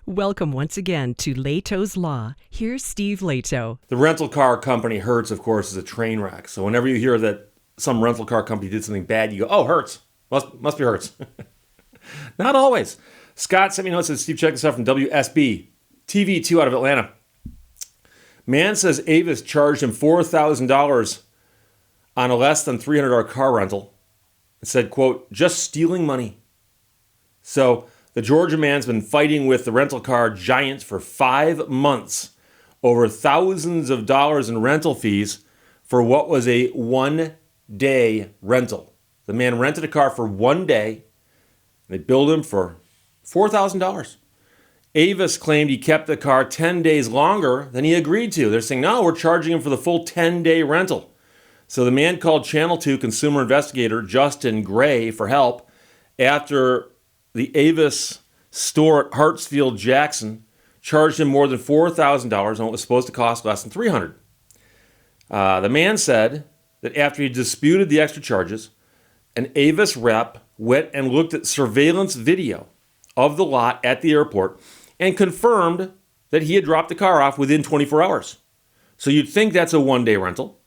Welcome once again to Lehto's Law. Here's Steve Lehto. The rental car company Hertz, of course, is a train wreck. So whenever you hear that some rental car company did something bad, you go, oh, Hertz. Must be Hertz. Not always. Scott sent me a note, said, Steve, check this out from WSB. TV2 out of Atlanta. Man says Avis charged him $4,000 on a less than $300 car rental. It said, quote, just stealing money. So the Georgia man's been fighting with the rental car giant for 5 months over thousands of dollars in rental fees for what was a one-day rental. The man rented a car for 1 day. They billed him for $4,000. Avis claimed he kept the car 10 days longer than he agreed to. They're saying, no, we're charging him for the full 10-day rental. So the man called Channel 2 consumer investigator Justin Gray for help after the Avis store at Hartsfield Jackson charged him more than $4,000 on what was supposed to cost less than $300. The man said that after he disputed the extra charges, an Avis rep went and looked at surveillance video of the lot at the airport and confirmed that he had dropped the car off within 24 hours. So you'd think that's a one-day rental,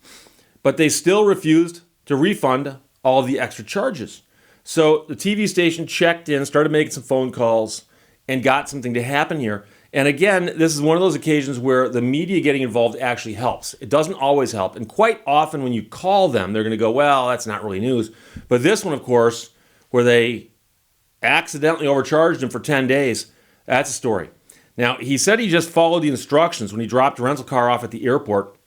but they still refused to refund all of the extra charges. So the TV station checked in, started making some phone calls, and got something to happen here. And again, this is one of those occasions where the media getting involved actually helps. It doesn't always help. And quite often when you call them, they're going to go, well, that's not really news. But this one, of course, where they accidentally overcharged him for 10 days, that's a story. Now, he said he just followed the instructions when he dropped a rental car off at the airport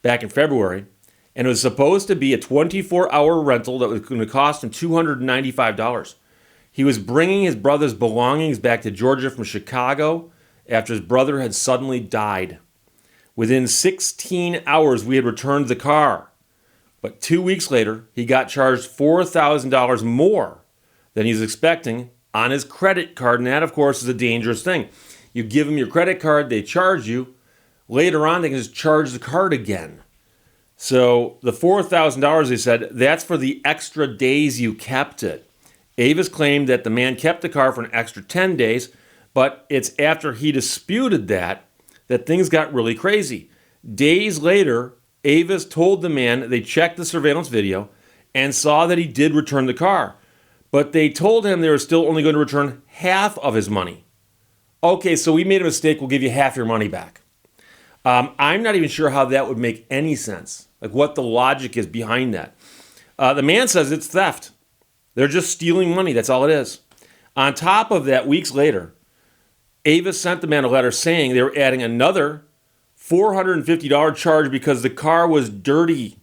back in February. And it was supposed to be a 24-hour rental that was going to cost him $295. He was bringing his brother's belongings back to Georgia from Chicago after his brother had suddenly died. Within 16 hours, we had returned the car. But 2 weeks later, he got charged $4,000 more than he was expecting on his credit card. And that, of course, is a dangerous thing. You give them your credit card, they charge you. Later on, they can just charge the card again. So the $4,000, they said, that's for the extra days you kept it. Avis claimed that the man kept the car for an extra 10 days, but it's after he disputed that things got really crazy. Days later, Avis told the man they checked the surveillance video and saw that he did return the car. But they told him they were still only going to return half of his money. Okay, so we made a mistake. We'll give you half your money back. I'm not even sure how that would make any sense, like what the logic is behind that. The man says it's theft. They're just stealing money. That's all it is. On top of that, weeks later, Avis sent the man a letter saying they were adding another $450 charge because the car was dirty.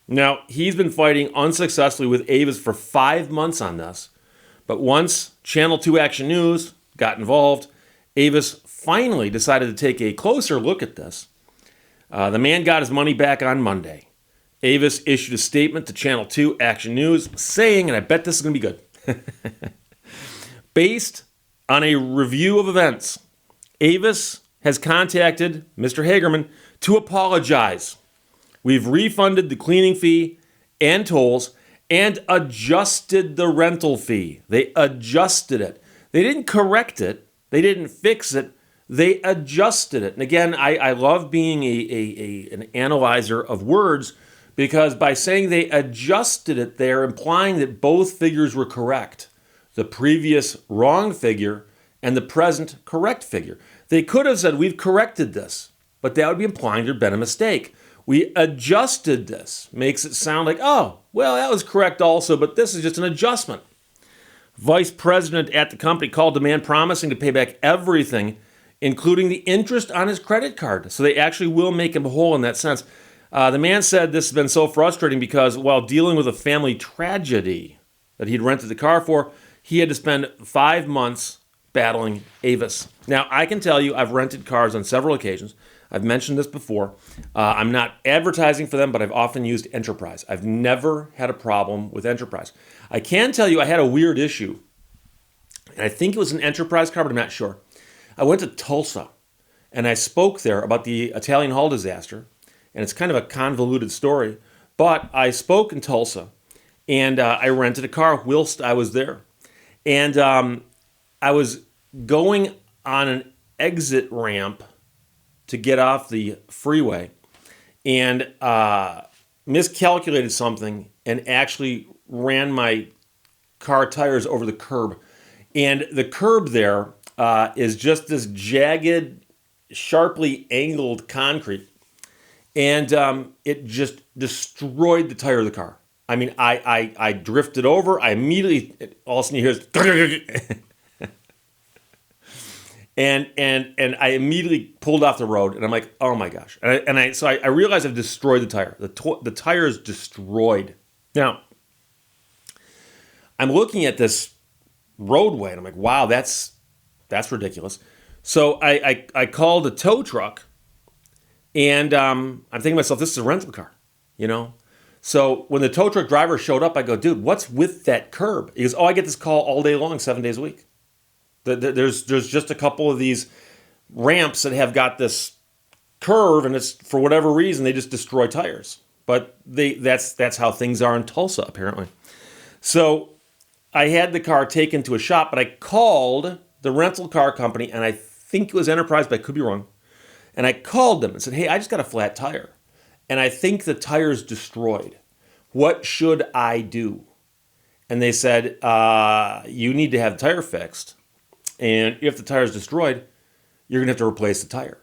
Now, he's been fighting unsuccessfully with Avis for 5 months on this. But once Channel 2 Action News got involved, Avis finally decided to take a closer look at this. The man got his money back on Monday. Avis issued a statement to Channel 2 Action News saying, and I bet this is going to be good, based on a review of events, Avis has contacted Mr. Hagerman to apologize. We've refunded the cleaning fee and tolls and adjusted the rental fee. They adjusted it. They didn't correct it. They didn't fix it. They adjusted it. And again, I love being an analyzer of words because by saying they adjusted it, they're implying that both figures were correct. The previous wrong figure and the present correct figure. They could have said, we've corrected this, but that would be implying there'd been a mistake. We adjusted this. Makes it sound like, oh, well, that was correct also, but this is just an adjustment. Vice president at the company called the man promising to pay back everything, including the interest on his credit card. So they actually will make him whole in that sense. The man said this has been so frustrating because while dealing with a family tragedy that he'd rented the car for, he had to spend 5 months battling Avis. Now, I can tell you I've rented cars on several occasions. I've mentioned this before. I'm not advertising for them, but I've often used Enterprise. I've never had a problem with Enterprise. I can tell you I had a weird issue, and I think it was an Enterprise car, but I'm not sure. I went to Tulsa, and I spoke there about the Italian Hall disaster, and it's kind of a convoluted story, but I spoke in Tulsa, and I rented a car whilst I was there. And I was going on an exit ramp to get off the freeway and miscalculated something and actually ran my car tires over the curb. And the curb there is just this jagged, sharply angled concrete. And it just destroyed the tire of the car. I mean, I drifted over. I immediately, all of a sudden you hear this, and I immediately pulled off the road. And I'm like, oh my gosh. So I realized I've destroyed the tire. The tire is destroyed. Now, I'm looking at this roadway and I'm like, wow, that's ridiculous. So I called a tow truck, and I'm thinking to myself, this is a rental car, you know? So when the tow truck driver showed up, I go, dude, what's with that curb? He goes, oh, I get this call all day long, 7 days a week. There's just a couple of these ramps that have got this curve, and it's, for whatever reason, they just destroy tires. But that's how things are in Tulsa, apparently. So I had the car taken to a shop, but I called the rental car company, and I think it was Enterprise, but I could be wrong. And I called them and said, hey, I just got a flat tire, and I think the tire's destroyed. What should I do? And they said, you need to have the tire fixed. And if the tire's destroyed, you're going to have to replace the tire.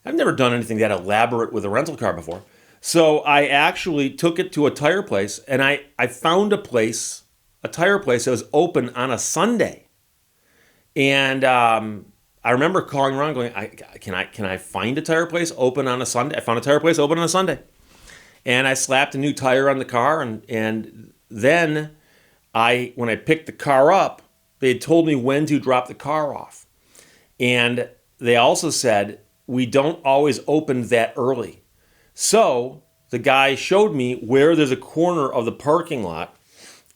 I've never done anything that elaborate with a rental car before. So I actually took it to a tire place, and I found a tire place that was open on a Sunday. And I remember calling around going, can I find a tire place open on a Sunday? I found a tire place open on a Sunday. And I slapped a new tire on the car, and then when I picked the car up, they had told me when to drop the car off. And they also said, we don't always open that early. So the guy showed me where there's a corner of the parking lot,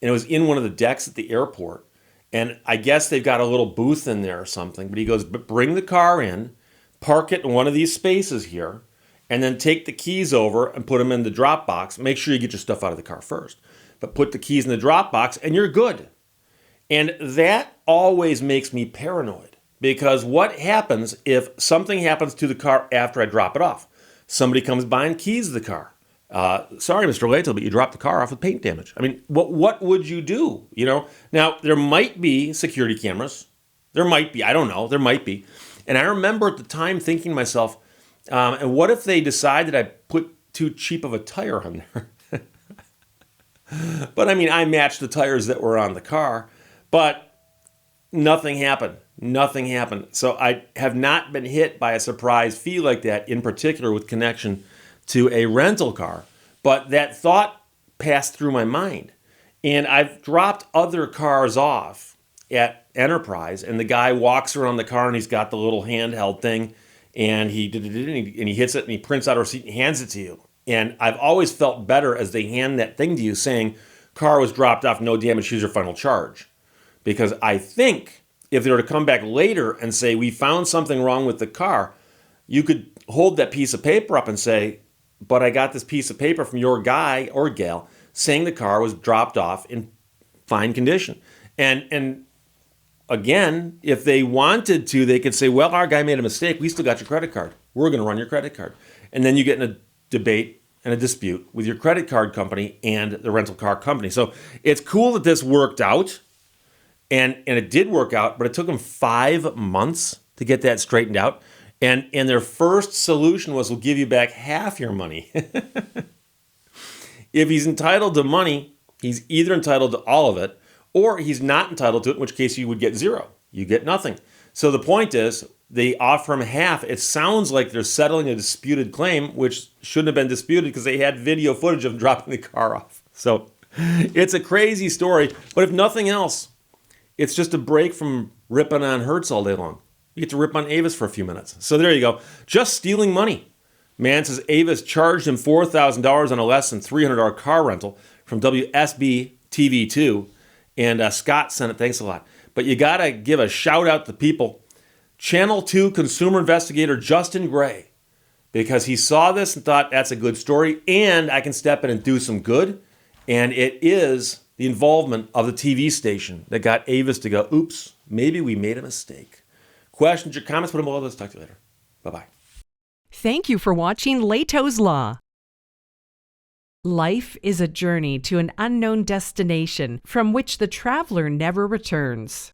and it was in one of the decks at the airport. And I guess they've got a little booth in there or something. But he goes, bring the car in, park it in one of these spaces here, and then take the keys over and put them in the drop box. Make sure you get your stuff out of the car first. But put the keys in the drop box, and you're good. And that always makes me paranoid. Because what happens if something happens to the car after I drop it off? Somebody comes by and keys the car. Sorry, Mr. Lehto, but you dropped the car off with paint damage. I mean, what would you do? You know, now there might be security cameras. There might be. I don't know. There might be. And I remember at the time thinking to myself, and what if they decide that I put too cheap of a tire on there? But I mean, I matched the tires that were on the car, but nothing happened. Nothing happened. So I have not been hit by a surprise fee like that, in particular with connection to a rental car. But that thought passed through my mind. And I've dropped other cars off at Enterprise, and the guy walks around the car and he's got the little handheld thing, and he hits it and he prints out a receipt and hands it to you. And I've always felt better as they hand that thing to you saying, car was dropped off, no damage, here's your final charge. Because I think if they were to come back later and say, we found something wrong with the car, you could hold that piece of paper up and say, but I got this piece of paper from your guy or gal saying the car was dropped off in fine condition. And again, if they wanted to, they could say, well, our guy made a mistake. We still got your credit card. We're going to run your credit card. And then you get in a debate and a dispute with your credit card company and the rental car company. So it's cool that this worked out. And it did work out, but it took them 5 months to get that straightened out. And their first solution was, we'll give you back half your money. If he's entitled to money, he's either entitled to all of it, or he's not entitled to it, in which case you would get zero. You get nothing. So the point is, they offer him half. It sounds like they're settling a disputed claim, which shouldn't have been disputed because they had video footage of him dropping the car off. So it's a crazy story. But if nothing else, it's just a break from ripping on Hertz all day long. You get to rip on Avis for a few minutes. So there you go. Just stealing money. Man says Avis charged him $4,000 on a less than $300 car rental from WSB TV2. And Scott sent it. Thanks a lot. But you got to give a shout out to people. Channel 2 consumer investigator Justin Gray. Because he saw this and thought, that's a good story. And I can step in and do some good. And it is the involvement of the TV station that got Avis to go, oops, maybe we made a mistake. Questions or comments, put them below. Let's talk to you later. Bye-bye. Thank you for watching Lehto's Law. Life is a journey to an unknown destination from which the traveler never returns.